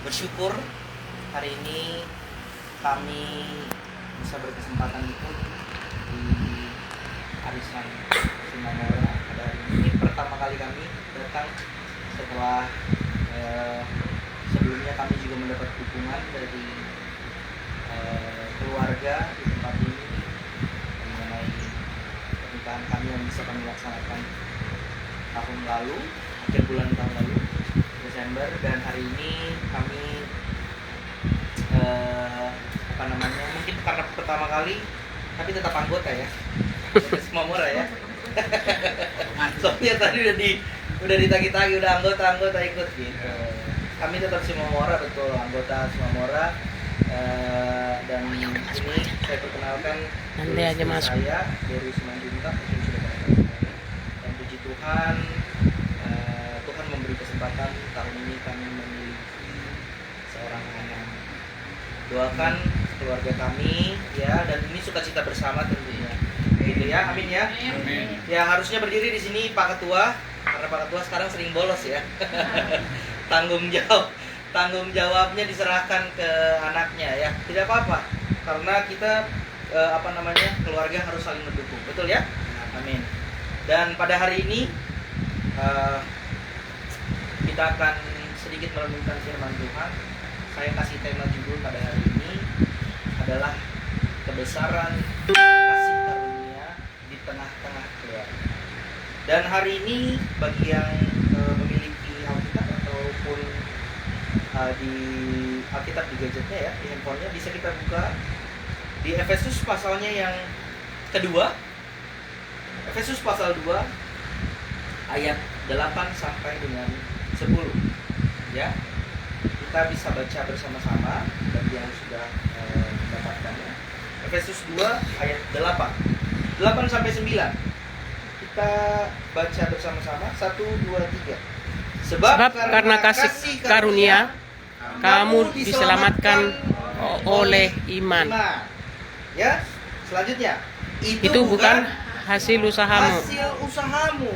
Bersyukur hari ini kami bisa berkesempatan ikut di arisan Simamora pada hari ini. Pertama kali kami datang setelah sebelumnya kami juga mendapat dukungan dari keluarga di tempat ini mengenai pernikahan kami yang bisa kami laksanakan tahun lalu, akhir bulan tahun lalu Desember, dan hari ini kami mungkin karena pertama kali tapi tetap anggota ya Simamora ya. Soalnya tadi udah ditagi-tagi, udah anggota ikut gitu. Kami tetap Simamora, betul, anggota Simamora. Dan ini saya perkenalkan nanti aja masuk. Saya dari Simanjuntak, dan puji Tuhan, Tuhan memberi kesempatan tahun ini kami memiliki seorang anak. Doakan keluarga kami ya, dan ini sukacita bersama tentunya. Gitu ya, amin ya. Amin. Ya, harusnya berdiri di sini Pak Ketua, karena Pak Ketua sekarang sering bolos ya. Tanggung jawabnya diserahkan ke anaknya ya. Tidak apa-apa, karena kita keluarga harus saling mendukung, betul ya? Amin. Dan pada hari ini kita akan sedikit merenungkan firman Tuhan. Saya kasih tema judul pada hari ini adalah kebesaran kasih karunia di tengah-tengah keluarga. Dan hari ini bagi yang memiliki Alkitab ataupun di Alkitab di gadgetnya ya, di handphonenya, bisa kita buka di Efesus pasalnya yang kedua. Efesus pasal 2 ayat 8 sampai dengan 10 ya. Kita bisa baca bersama-sama bagi yang sudah mendapatkannya. Efesus 2 ayat 8 sampai 9. Kita baca bersama-sama. 1, 2, 3. Sebab karena kasih karunia kamu diselamatkan oleh iman. Ya, selanjutnya. Itu bukan hasil usahamu,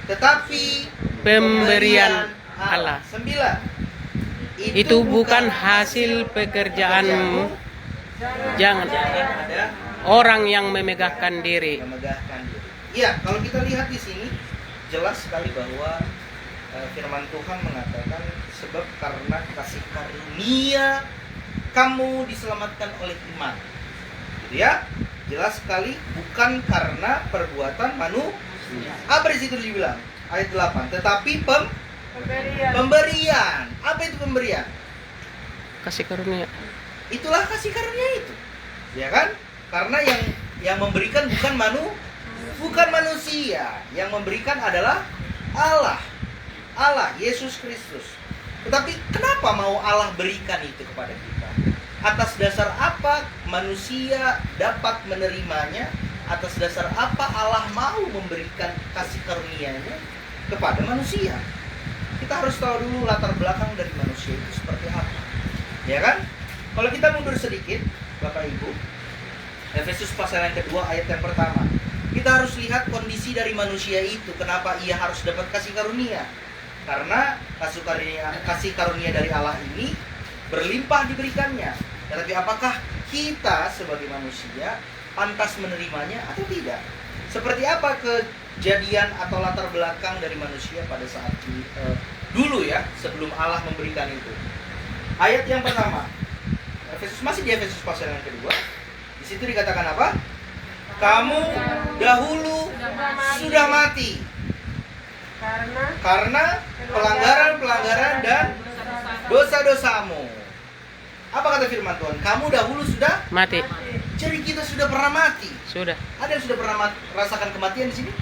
tetapi pemberian Allah. 9. Itu bukan hasil pekerjaanmu, jangan ada orang yang memegahkan diri. Iya, kalau kita lihat di sini jelas sekali bahwa firman Tuhan mengatakan sebab karena kasih karunia kamu diselamatkan oleh iman. Gitu ya. Jelas sekali, bukan karena perbuatan manusia. Apa di situ dibilang? Ayat 8. Tetapi pemberian. Apa itu pemberian? Kasih karunia. Itulah kasih karunia itu. Ya kan? Karena yang memberikan bukan manusia. Yang memberikan adalah Allah. Allah, Yesus Kristus. Tetapi kenapa mau Allah berikan itu kepada kita? Atas dasar apa manusia dapat menerimanya? Atas dasar apa Allah mau memberikan kasih karunia-Nya kepada manusia? Kita harus tahu dulu latar belakang dari manusia itu seperti apa. Ya kan? Kalau kita mundur sedikit, Bapak Ibu, Efesus pasal yang kedua ayat yang pertama. Kita harus lihat kondisi dari manusia itu. Kenapa ia harus dapat kasih karunia? Karena kasih karunia dari Allah ini berlimpah diberikannya. Tetapi apakah kita sebagai manusia pantas menerimanya atau tidak? Seperti apa kejadian atau latar belakang dari manusia pada saat dulu ya, sebelum Allah memberikan itu? Ayat yang pertama, masih di Efesus pasal yang kedua. Di situ dikatakan apa? Kamu dahulu sudah mati karena pelanggaran dan dosa-dosamu. Apa kata firman Tuhan? Kamu dahulu sudah Mati. Jadi kita sudah pernah mati. Sudah. Ada yang sudah pernah merasakan kematian di sini?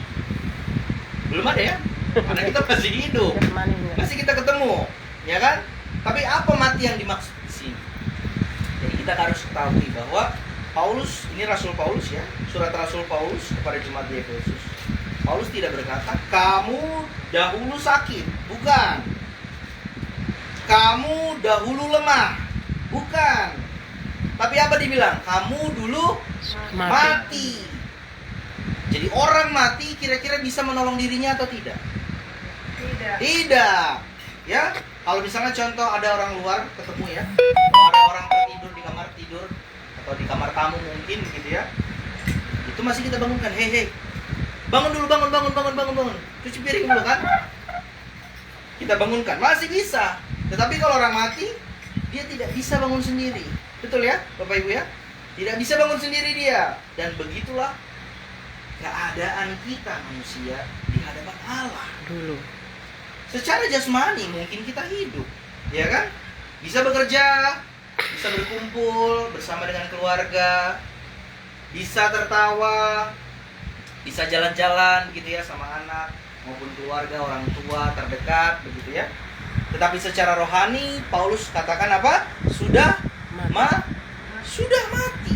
Belum ada ya? Karena kita masih hidup, masih kita ketemu, ya kan? Tapi apa mati yang dimaksud di sini? Jadi kita harus ketahui bahwa Paulus, ini Rasul Paulus ya, surat Rasul Paulus kepada jemaat di Efesus. Paulus tidak berkata, kamu dahulu sakit. Bukan. Kamu dahulu lemah. Bukan. Tapi apa dibilang? Kamu dulu mati. Jadi orang mati kira-kira bisa menolong dirinya atau tidak? Tidak. Ya. Kalau misalnya contoh ada orang luar ketemu ya, ada orang tertidur di kamar tidur atau di kamar tamu mungkin gitu ya, itu masih kita bangunkan, hei, bangun dulu, bangun, cuci piring dulu kan, kita bangunkan, masih bisa. Tetapi kalau orang mati, dia tidak bisa bangun sendiri, betul ya, Bapak Ibu ya, tidak bisa bangun sendiri dia. Dan begitulah keadaan kita manusia di hadapan Allah Dulu. secara jasmani. Mungkin kita hidup, ya kan, bisa bekerja, bisa berkumpul bersama dengan keluarga, bisa tertawa, bisa jalan-jalan gitu ya sama anak maupun keluarga, orang tua terdekat begitu ya. Tetapi secara rohani Paulus katakan apa? Sudah mati.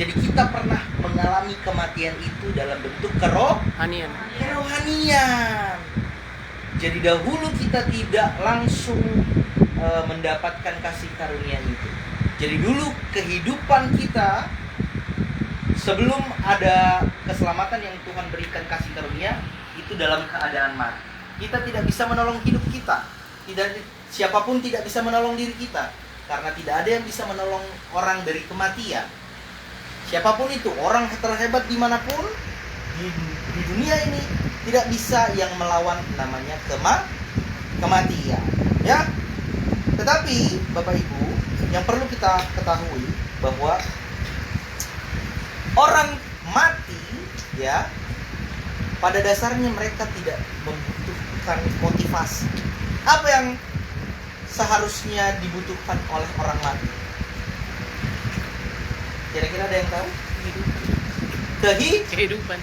Jadi kita pernah mengalami kematian itu dalam bentuk Kerohanian. kerohanian. Jadi dahulu kita tidak langsung mendapatkan kasih karunia itu. Jadi dulu kehidupan kita sebelum ada keselamatan yang Tuhan berikan kasih karunia itu dalam keadaan mati. Kita tidak bisa menolong hidup kita. Siapapun tidak bisa menolong diri kita, karena tidak ada yang bisa menolong orang dari kematian. Siapapun itu, orang terhebat dimanapun di dunia ini, tidak bisa yang melawan namanya kematian, ya. Tetapi Bapak Ibu, yang perlu kita ketahui bahwa orang mati, ya, pada dasarnya mereka tidak membutuhkan motivasi. Apa yang seharusnya dibutuhkan oleh orang mati? Kira-kira ada yang tahu?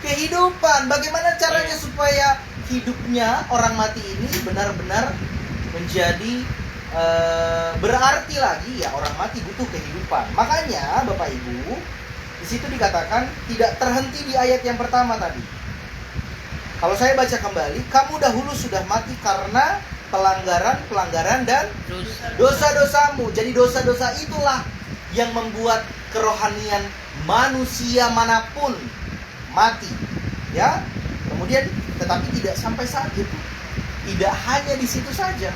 Kehidupan. Bagaimana caranya supaya hidupnya orang mati ini benar-benar menjadi berarti lagi? Ya, orang mati butuh kehidupan. Makanya Bapak Ibu, di situ dikatakan tidak terhenti di ayat yang pertama tadi. Kalau saya baca kembali, kamu dahulu sudah mati karena pelanggaran dan dosa-dosamu. Jadi dosa-dosa itulah yang membuat kerohanian manusia manapun mati, ya. Kemudian tetapi tidak sampai saat itu, tidak hanya di situ saja.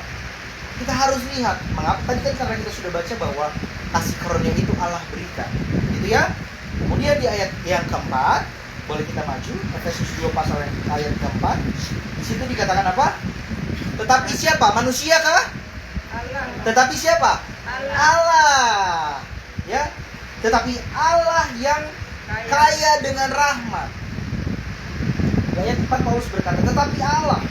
Kita harus lihat mengapa tadi kan, karena kita sudah baca bahwa kasih karunia itu Allah berikan, gitu ya. Kemudian di ayat yang keempat, boleh kita maju, Efesus 2 pasal ayat keempat. Di situ dikatakan apa? Tetapi siapa? Manusia kah? Allah. Tetapi siapa? Allah. Ya. Tetapi Allah yang kaya dengan rahmat. Di ayat 4 Paulus berkata, tetapi Allah.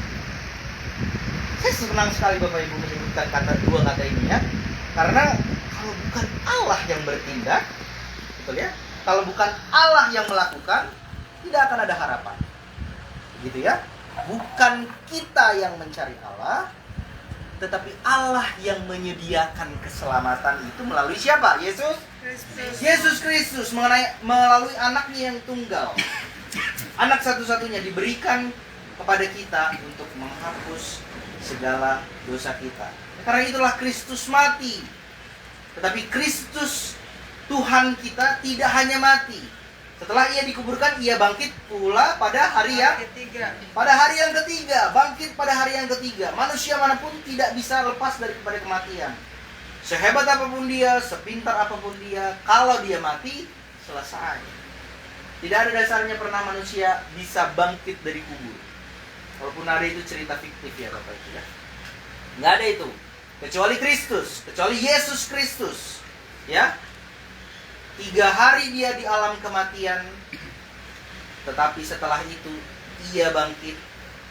Saya senang sekali Bapak Ibu menyebutkan dua kata ini ya. Karena kalau bukan Allah yang bertindak, betul ya? Kalau bukan Allah yang melakukan, tidak akan ada harapan. Gitu ya. Bukan kita yang mencari Allah, tetapi Allah yang menyediakan keselamatan itu melalui siapa? Yesus Kristus, melalui anaknya yang tunggal. Anak satu-satunya diberikan kepada kita untuk menghapus segala dosa kita. Karena itulah Kristus mati. Tetapi Kristus Tuhan kita tidak hanya mati. Setelah ia dikuburkan, ia bangkit pula pada hari yang ketiga. Bangkit pada hari yang ketiga. Manusia manapun tidak bisa lepas daripada kematian. Sehebat apapun dia, sepintar apapun dia, kalau dia mati, selesai. Tidak ada dasarnya pernah manusia bisa bangkit dari kubur. Walaupun ada itu cerita fiktif ya Bapak Ibu ya. Nggak ada itu. Kecuali Kristus, kecuali Yesus Kristus. Ya. 3 hari dia di alam kematian, tetapi setelah itu ia bangkit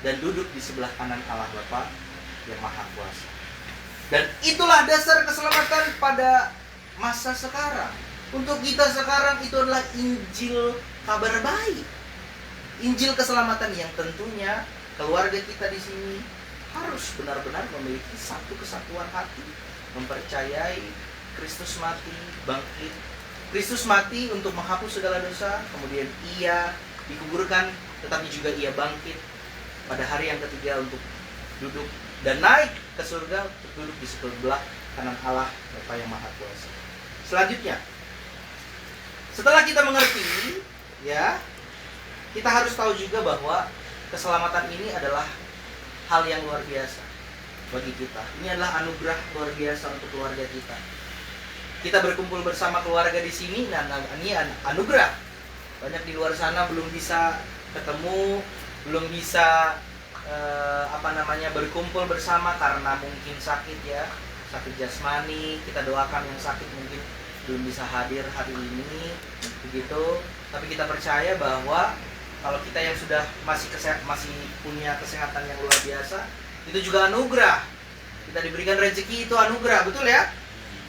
dan duduk di sebelah kanan Allah Bapa yang Maha Kuasa. Dan itulah dasar keselamatan pada masa sekarang. Untuk kita sekarang itu adalah Injil kabar baik, Injil keselamatan yang tentunya keluarga kita di sini harus benar-benar memiliki satu kesatuan hati, mempercayai Kristus mati, bangkit. Kristus mati untuk menghapus segala dosa, kemudian ia dikuburkan, tetapi juga ia bangkit pada hari yang ketiga untuk duduk dan naik ke surga untuk duduk di sebelah kanan Allah Bapa yang Maha Kuasa. Selanjutnya, setelah kita mengerti, ya, kita harus tahu juga bahwa keselamatan ini adalah hal yang luar biasa. bagi kita. Ini adalah anugerah luar biasa untuk keluarga kita. Kita berkumpul bersama keluarga di sini, nah ini anugerah. Banyak di luar sana belum bisa ketemu, belum bisa berkumpul bersama karena mungkin sakit ya, sakit jasmani. Kita doakan yang sakit mungkin belum bisa hadir hari ini, begitu. Tapi kita percaya bahwa kalau kita yang sudah masih punya kesehatan yang luar biasa, itu juga anugerah. Kita diberikan rezeki, itu anugerah, betul ya?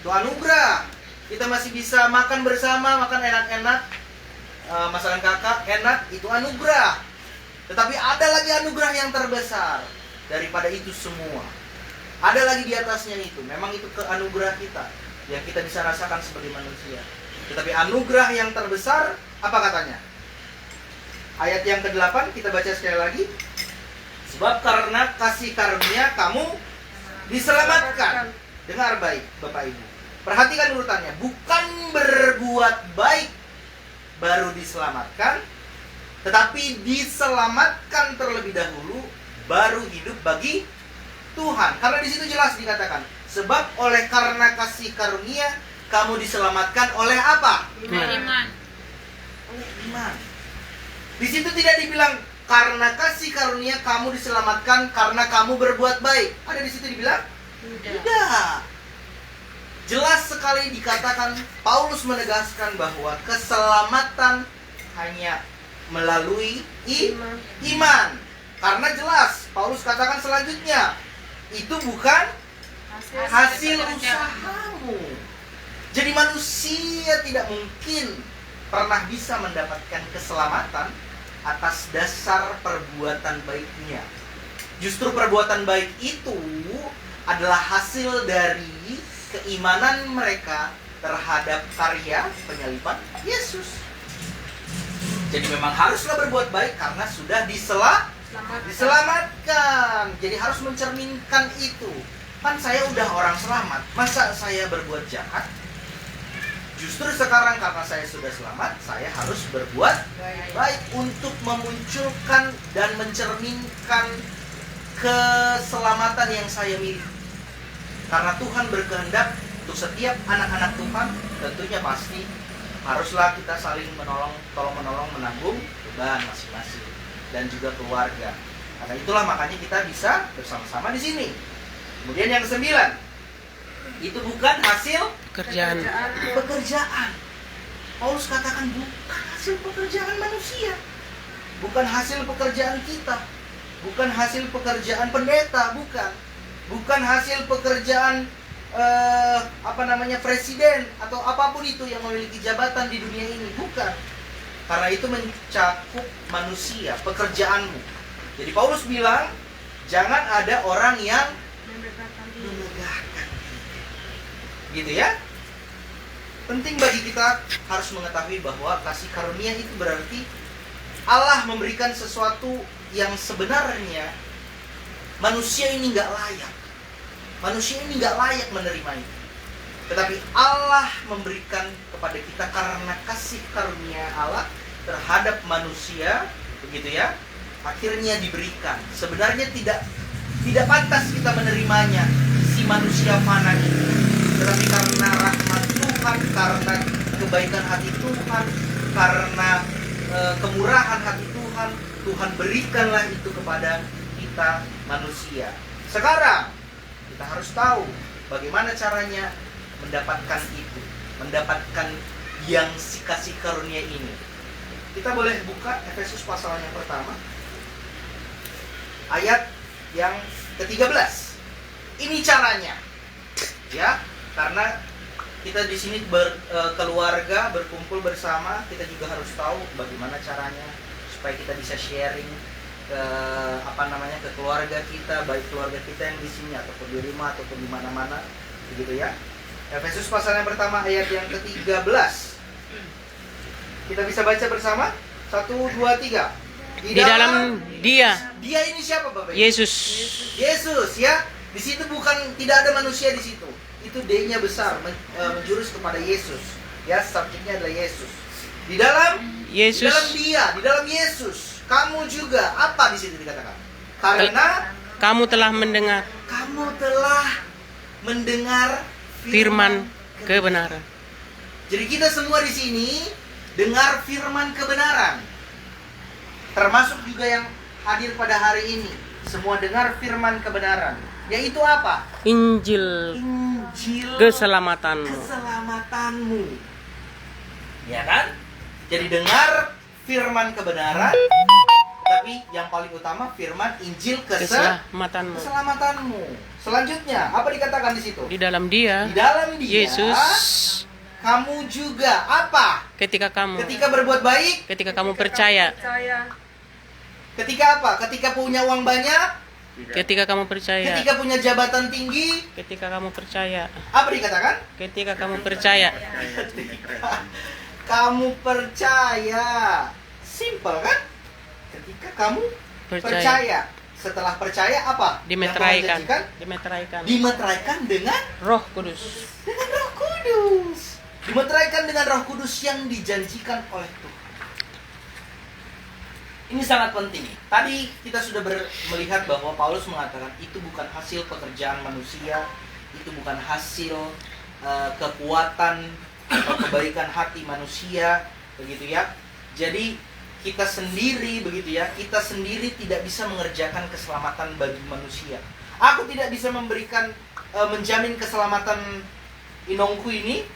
Itu anugerah. Kita masih bisa makan bersama, makan enak-enak. Masakan kakak enak, itu anugerah. Tetapi ada lagi anugerah yang terbesar daripada itu semua. Ada lagi di atasnya itu. Memang itu anugerah kita yang kita bisa rasakan sebagai manusia. Tetapi anugerah yang terbesar, apa katanya? Ayat yang ke-8 kita baca sekali lagi. Sebab karena kasih karunia kamu diselamatkan. Dengar baik Bapak Ibu. Perhatikan urutannya. Bukan berbuat baik baru diselamatkan, tetapi diselamatkan terlebih dahulu, baru hidup bagi Tuhan. Karena di situ jelas dikatakan, sebab oleh karena kasih karunia kamu diselamatkan oleh apa? Iman. Iman. Di situ tidak dibilang karena kasih karunia kamu diselamatkan karena kamu berbuat baik. Ada di situ dibilang? Tidak. Jelas sekali dikatakan, Paulus menegaskan bahwa keselamatan hanya melalui iman. Karena jelas, Paulus katakan selanjutnya, itu bukan hasil usahamu. Jadi manusia tidak mungkin pernah bisa mendapatkan keselamatan atas dasar perbuatan baiknya. Justru perbuatan baik itu adalah hasil dari keimanan mereka terhadap karya penyaliban Yesus. Jadi memang haruslah berbuat baik karena sudah diselamatkan. Jadi harus mencerminkan itu. Kan saya udah orang selamat, masa saya berbuat jahat? Justru sekarang karena saya sudah selamat, saya harus berbuat baik untuk memunculkan dan mencerminkan keselamatan yang saya miliki. Karena Tuhan berkehendak untuk setiap anak-anak Tuhan, tentunya pasti haruslah kita saling tolong-menolong menanggung beban masing-masing dan juga keluarga. Karena itulah makanya kita bisa bersama-sama di sini. Kemudian yang ke-9, itu bukan hasil Pekerjaan. Paulus katakan bukan hasil pekerjaan manusia, bukan hasil pekerjaan kita, bukan hasil pekerjaan pendeta, bukan hasil pekerjaan presiden atau apapun itu yang memiliki jabatan di dunia ini, bukan. Karena itu mencakup manusia, pekerjaanmu. Jadi Paulus bilang, jangan ada orang yang memegahkan, gitu ya. Penting bagi kita harus mengetahui bahwa kasih karunia itu berarti Allah memberikan sesuatu yang sebenarnya manusia ini nggak layak. Manusia ini nggak layak menerima itu. Tetapi Allah memberikan kepada kita karena kasih karunia Allah terhadap manusia, begitu ya. Akhirnya diberikan. Sebenarnya tidak pantas kita menerimanya, si manusia fana ini. Tetapi karena rahmat Tuhan, karena kebaikan hati Tuhan, karena kemurahan hati Tuhan, Tuhan berikanlah itu kepada kita manusia. Sekarang kita harus tahu bagaimana caranya mendapatkan itu, mendapatkan yang si kasih karunia ini. Kita boleh buka Efesus pasal yang pertama, ayat yang ke-13. Ini caranya, ya, karena kita di sini keluarga berkumpul bersama, kita juga harus tahu bagaimana caranya supaya kita bisa sharing ke ke keluarga kita, baik keluarga kita yang di sini ataupun di rumah ataupun di mana-mana, begitu ya. Efesus pasal yang pertama ayat yang ke-13. Kita bisa baca bersama? 1, 2, 3. Di dalam Dia. Dia ini siapa, Bapak? Yesus. Yesus, ya. Di situ tidak ada manusia di situ. Itu D-nya besar, menjurus kepada Yesus. Ya, subjeknya adalah Yesus. Di dalam Yesus. Di dalam Dia, di dalam Yesus. Kamu juga apa di situ dikatakan? Karena kamu telah mendengar Kamu telah mendengar firman kebenaran. Jadi kita semua di sini dengar firman kebenaran. Termasuk juga yang hadir pada hari ini. Semua dengar firman kebenaran. Yaitu apa? Injil Injil keselamatanmu. keselamatanmu. Ya kan? Jadi dengar firman kebenaran, tapi yang paling utama firman Injil Keselamatanmu. keselamatanmu. Selanjutnya, apa dikatakan di situ? Di dalam Dia, Di dalam Dia, Yesus, kamu juga apa? ketika Berbuat baik, ketika kamu percaya, ketika apa? Ketika punya uang banyak, ketika kamu percaya, ketika punya jabatan tinggi, ketika kamu percaya, apa dikatakan? ketika kamu percaya. Ketika kamu percaya. Simple kan? Ketika kamu percaya. Setelah percaya apa? Dimeteraikan, Yang Tuhan janjikan? Dimeteraikan dengan Roh Kudus. Roh Kudus. Dimeteraikan dengan Roh Kudus yang dijanjikan oleh Tuhan. Ini sangat penting. Tadi kita sudah melihat bahwa Paulus mengatakan itu bukan hasil pekerjaan manusia, itu bukan hasil kekuatan atau kebaikan hati manusia, begitu ya. Jadi kita sendiri, begitu ya, kita sendiri tidak bisa mengerjakan keselamatan bagi manusia. Aku tidak bisa memberikan menjamin keselamatan inongku ini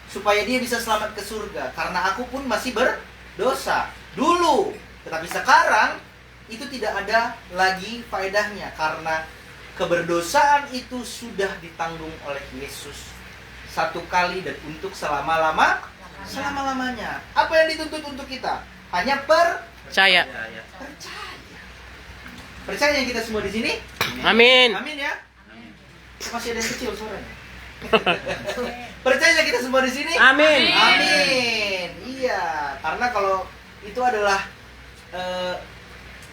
supaya dia bisa selamat ke surga, karena aku pun masih berdosa dulu. Tetapi sekarang itu tidak ada lagi faedahnya, karena keberdosaan itu sudah ditanggung oleh Yesus satu kali dan untuk selama-lamanya. Apa yang dituntut untuk kita? Hanya Percaya. Percaya yang kita semua di sini? Amin. Amin ya. Masih ada yang kecil suaranya. Percaya kita semua di sini? Amin. Amin. Iya, karena kalau itu adalah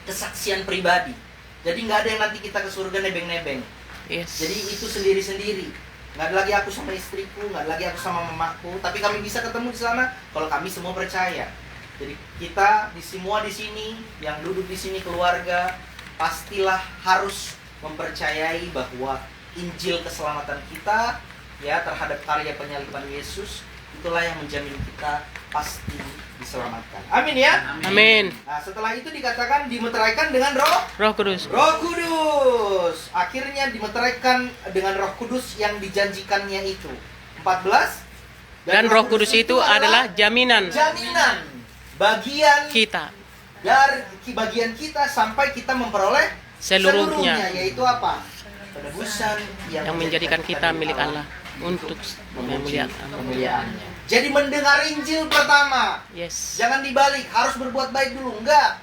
kesaksian pribadi. Jadi nggak ada yang nanti kita ke surga nebeng-nebeng. Yes. Jadi itu sendiri-sendiri. Nggak ada lagi aku sama istriku, nggak ada lagi aku sama mamaku. Tapi kami bisa ketemu di sana kalau kami semua percaya. Jadi kita semua di sini, yang duduk di sini keluarga, pastilah harus mempercayai bahwa Injil keselamatan kita ya terhadap karya penyaliban Yesus itulah yang menjamin kita pasti diselamatkan. Amin ya. Amin. Nah, setelah itu dikatakan dimeteraikan dengan Roh Kudus. Roh Kudus. Akhirnya dimeteraikan dengan Roh Kudus yang dijanjikannya itu. 14. Dan Roh Kudus itu adalah jaminan bagian kita dari bagian kita sampai kita memperoleh seluruhnya, yaitu apa? Penebusan yang menjadikan kita milik Allah untuk kemuliaannya. Jadi mendengar Injil pertama. Yes. Jangan dibalik, harus berbuat baik dulu. Enggak.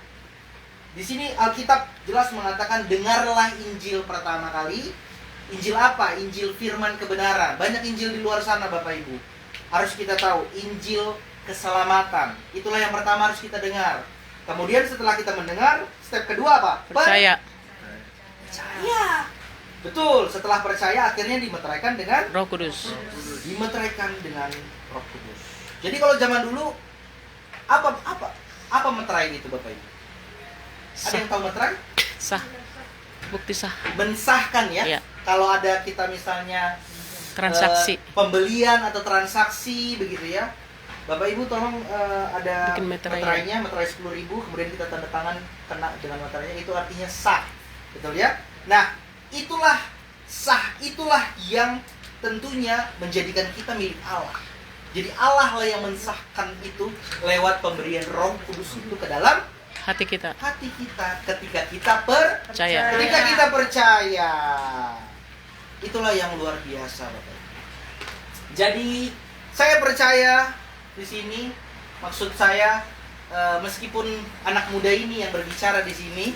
Di sini Alkitab jelas mengatakan dengarlah Injil pertama kali. Injil apa? Injil firman kebenaran. Banyak Injil di luar sana Bapak Ibu. Harus kita tahu Injil keselamatan. Itulah yang pertama harus kita dengar. Kemudian setelah kita mendengar, step kedua apa? Percaya. Percaya. Betul, setelah percaya akhirnya dimeteraikan dengan Roh Kudus. Dimeteraikan dengan Roh Kudus. Jadi kalau zaman dulu apa meterai itu Bapak Ibu? Ada yang tahu meterai? Sah. Bukti sah. Mensahkan ya. Iya. Kalau ada kita misalnya Transaksi. Pembelian atau transaksi begitu ya. Bapak Ibu tolong ada Bikin meterai. meterainya, meterai 10.000, kemudian kita tanda tangan kena dengan meterainya, itu artinya sah. Betul ya? Nah, itulah sah, itulah yang tentunya menjadikan kita milik Allah. Jadi Allah lah yang mensahkan itu lewat pemberian Roh Kudus itu ke dalam Hati kita. ketika kita Percaya. Ketika kita percaya. Itulah yang luar biasa Bapak. Jadi saya percaya di sini, maksud saya meskipun anak muda ini yang berbicara di sini,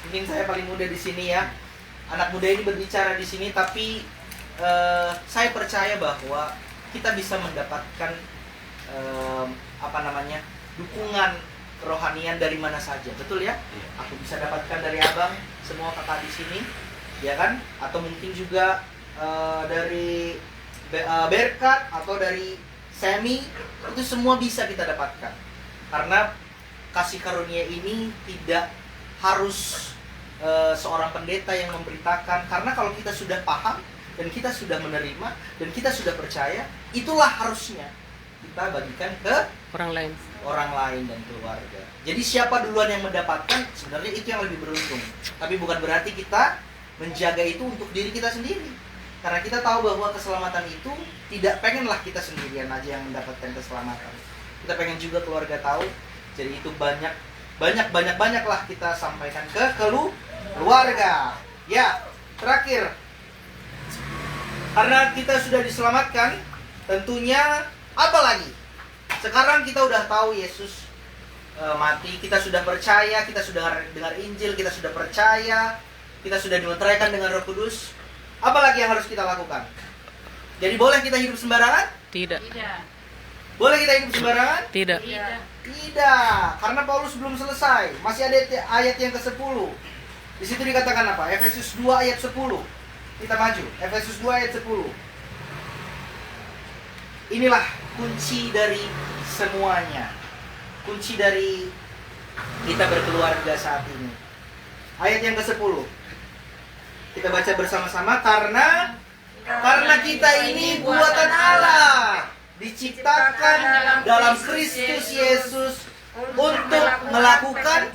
mungkin saya paling muda di sini ya. Anak muda ini berbicara di sini, tapi saya percaya bahwa kita bisa mendapatkan dukungan kerohanian dari mana saja, betul ya? Aku bisa dapatkan dari abang, semua kakak di sini, ya kan? Atau mungkin juga dari Berkat atau dari Semi, itu semua bisa kita dapatkan. Karena kasih karunia ini tidak harus seorang pendeta yang memberitakan. Karena kalau kita sudah paham dan kita sudah menerima dan kita sudah percaya, itulah harusnya kita bagikan ke orang lain dan keluarga. Jadi siapa duluan yang mendapatkan, sebenarnya itu yang lebih beruntung. Tapi bukan berarti kita menjaga itu untuk diri kita sendiri. Karena kita tahu bahwa keselamatan itu tidak pengenlah kita sendirian aja yang mendapatkan keselamatan. Kita pengen juga keluarga tahu. Jadi itu banyaklah kita sampaikan ke keluarga. Ya, terakhir. Karena kita sudah diselamatkan, tentunya apa lagi? Sekarang kita udah tahu Yesus mati, kita sudah percaya, kita sudah dengar Injil, kita sudah percaya, kita sudah dimeteraikan dengan Roh Kudus. Apa lagi yang harus kita lakukan? Jadi boleh kita hidup sembarangan? Tidak. Boleh kita hidup sembarangan? Tidak. Tidak, karena Paulus belum selesai. Masih ada ayat yang ke-10. Di situ dikatakan apa? Efesus 2 ayat 10. Kita maju. Efesus 2 ayat 10. Inilah kunci dari semuanya. Kunci dari kita berkeluarga saat ini. Ayat yang ke-10. Kita baca bersama-sama. Karena kita ini buatan Allah, diciptakan dalam Kristus Yesus untuk melakukan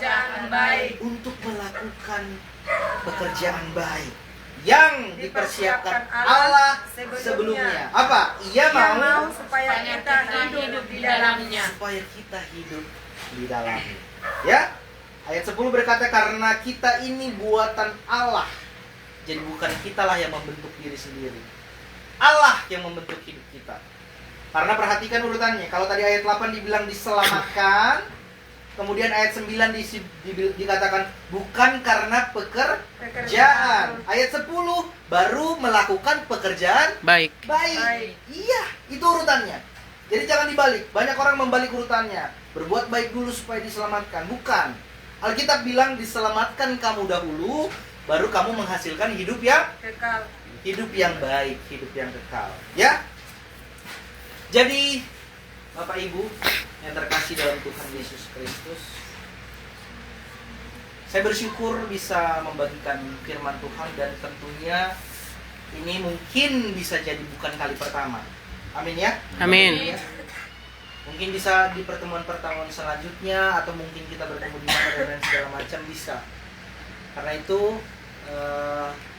pekerjaan baik yang dipersiapkan Allah sebelumnya. Apa? Ia mau supaya kita hidup di dalamnya. Supaya kita hidup di dalamnya. Ya? Ayat 10 berkata karena kita ini buatan Allah. Jadi bukan kitalah yang membentuk diri sendiri. Allah yang membentuk hidup kita. Karena perhatikan urutannya. Kalau tadi ayat 8 dibilang diselamatkan, kemudian ayat 9 dikatakan bukan karena pekerjaan. Ayat 10 baru melakukan pekerjaan baik. Iya, itu urutannya. Jadi jangan dibalik. Banyak orang membalik urutannya. Berbuat baik dulu supaya diselamatkan. Bukan. Alkitab bilang diselamatkan kamu dahulu, baru kamu menghasilkan hidup yang kekal. Hidup yang baik, hidup yang kekal. Ya? Jadi Bapak Ibu yang terkasih dalam Tuhan Yesus Kristus, saya bersyukur bisa membagikan firman Tuhan dan tentunya ini mungkin bisa jadi bukan kali pertama. Amin ya? Amin. Mungkin bisa di pertemuan-pertemuan selanjutnya atau mungkin kita bertemu di mana dan segala macam bisa. Karena itu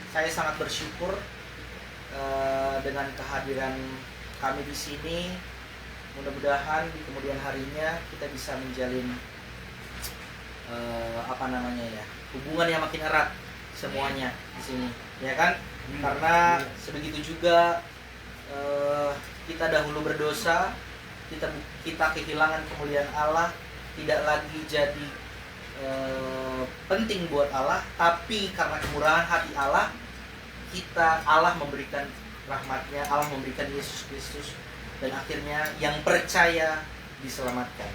saya sangat bersyukur dengan kehadiran kami di sini. Mudah-mudahan di kemudian harinya kita bisa menjalin hubungan yang makin erat semuanya di sini, ya kan? Karena sebegitu juga kita dahulu berdosa, kita kehilangan kemuliaan Allah, tidak lagi jadi penting buat Allah, tapi karena kemurahan hati Allah, Allah memberikan rahmatnya, Allah memberikan Yesus Kristus, dan akhirnya yang percaya diselamatkan.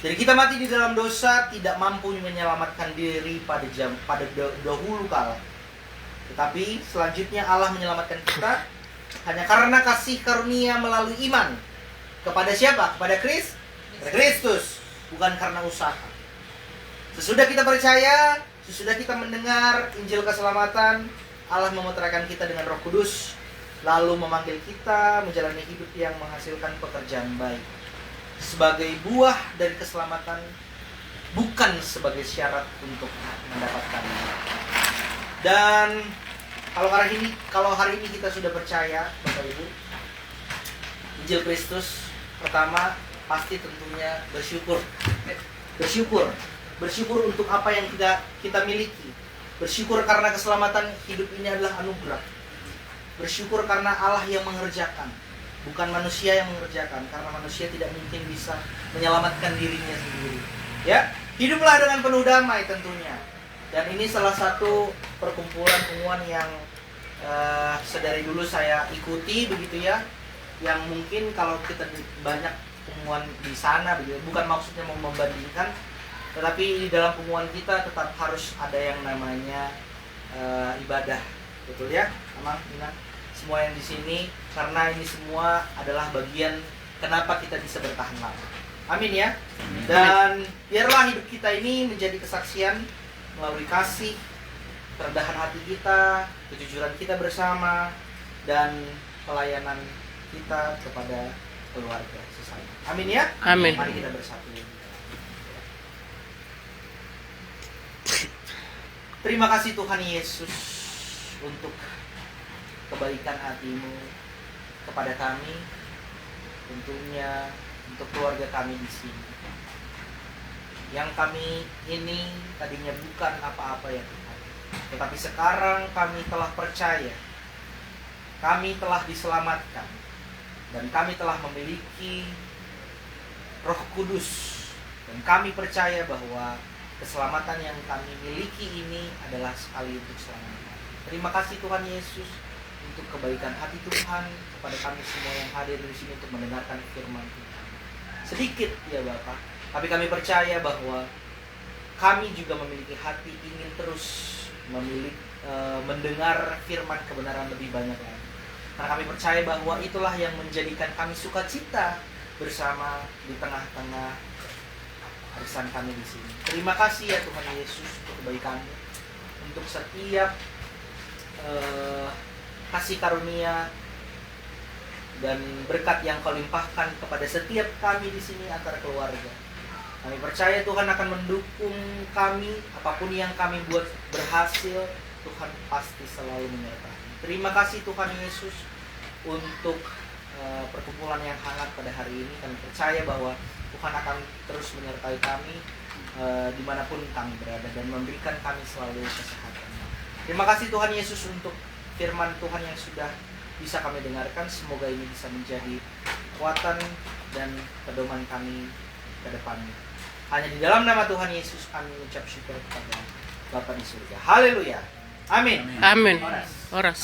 Jadi kita mati di dalam dosa, tidak mampu menyelamatkan diri pada dahulu kala. Tetapi selanjutnya Allah menyelamatkan kita hanya karena kasih karunia melalui iman. Kepada siapa? Kepada Kristus, bukan karena usaha. Sesudah kita percaya, sesudah kita mendengar Injil keselamatan, Allah memeteraikan kita dengan Roh Kudus, lalu memanggil kita menjalani hidup yang menghasilkan pekerjaan baik sebagai buah dari keselamatan, bukan sebagai syarat untuk mendapatkannya. Dan kalau hari ini kita sudah percaya, Bapak Ibu, Injil Kristus, pertama pasti tentunya bersyukur untuk apa yang kita miliki. Bersyukur karena keselamatan hidup ini adalah anugerah. Bersyukur karena Allah yang mengerjakan, bukan manusia yang mengerjakan, karena manusia tidak mungkin bisa menyelamatkan dirinya sendiri. Ya, hiduplah dengan penuh damai tentunya. Dan ini salah satu perkumpulan yang sedari dulu saya ikuti begitu ya, yang mungkin kalau kita banyak pengumuman di sana begitu, bukan maksudnya mau membandingkan, tetapi di dalam pengumuman kita tetap harus ada yang namanya ibadah, betul ya, Amang, Nina, semua yang di sini, karena ini semua adalah bagian kenapa kita bisa bertahan lama. Amin ya. Dan biarlah hidup kita ini menjadi kesaksian melalui kasih, kerendahan hati kita, kejujuran kita bersama, dan pelayanan kita kepada keluarga sesama. Amin ya? Amin. Mari kita bersatu. Terima kasih Tuhan Yesus untuk kebaikan hati-Mu kepada kami, tentunya untuk keluarga kami di sini. Yang kami ini tadinya bukan apa-apa ya Tuhan, tetapi sekarang kami telah percaya, kami telah diselamatkan, dan kami telah memiliki Roh Kudus, dan kami percaya bahwa keselamatan yang kami miliki ini adalah sekali untuk selamanya. Terima kasih Tuhan Yesus untuk kebaikan hati Tuhan kepada kami semua yang hadir di sini untuk mendengarkan firman Tuhan. Sedikit ya Bapak, tapi kami percaya bahwa kami juga memiliki hati ingin terus mendengar firman kebenaran lebih banyak lagi. Karena kami percaya bahwa itulah yang menjadikan kami sukacita bersama di tengah-tengah arisan kami di sini. Terima kasih ya Tuhan Yesus untuk kebaikan-Mu, untuk setiap kasih karunia dan berkat yang Kau limpahkan kepada setiap kami di sini antara keluarga. Kami percaya Tuhan akan mendukung kami, apapun yang kami buat berhasil, Tuhan pasti selalu menyertai. Terima kasih Tuhan Yesus untuk perkumpulan yang hangat pada hari ini. Kami percaya bahwa Tuhan akan terus menyertai kami dimanapun kami berada dan memberikan kami selalu kesehatan. Terima kasih Tuhan Yesus untuk firman Tuhan yang sudah bisa kami dengarkan. Semoga ini bisa menjadi kekuatan dan pedoman kami ke depannya. Hanya di dalam nama Tuhan Yesus kami mengucap syukur kepada Bapa di surga. Haleluya. Amin. Amin. Oras. Oras.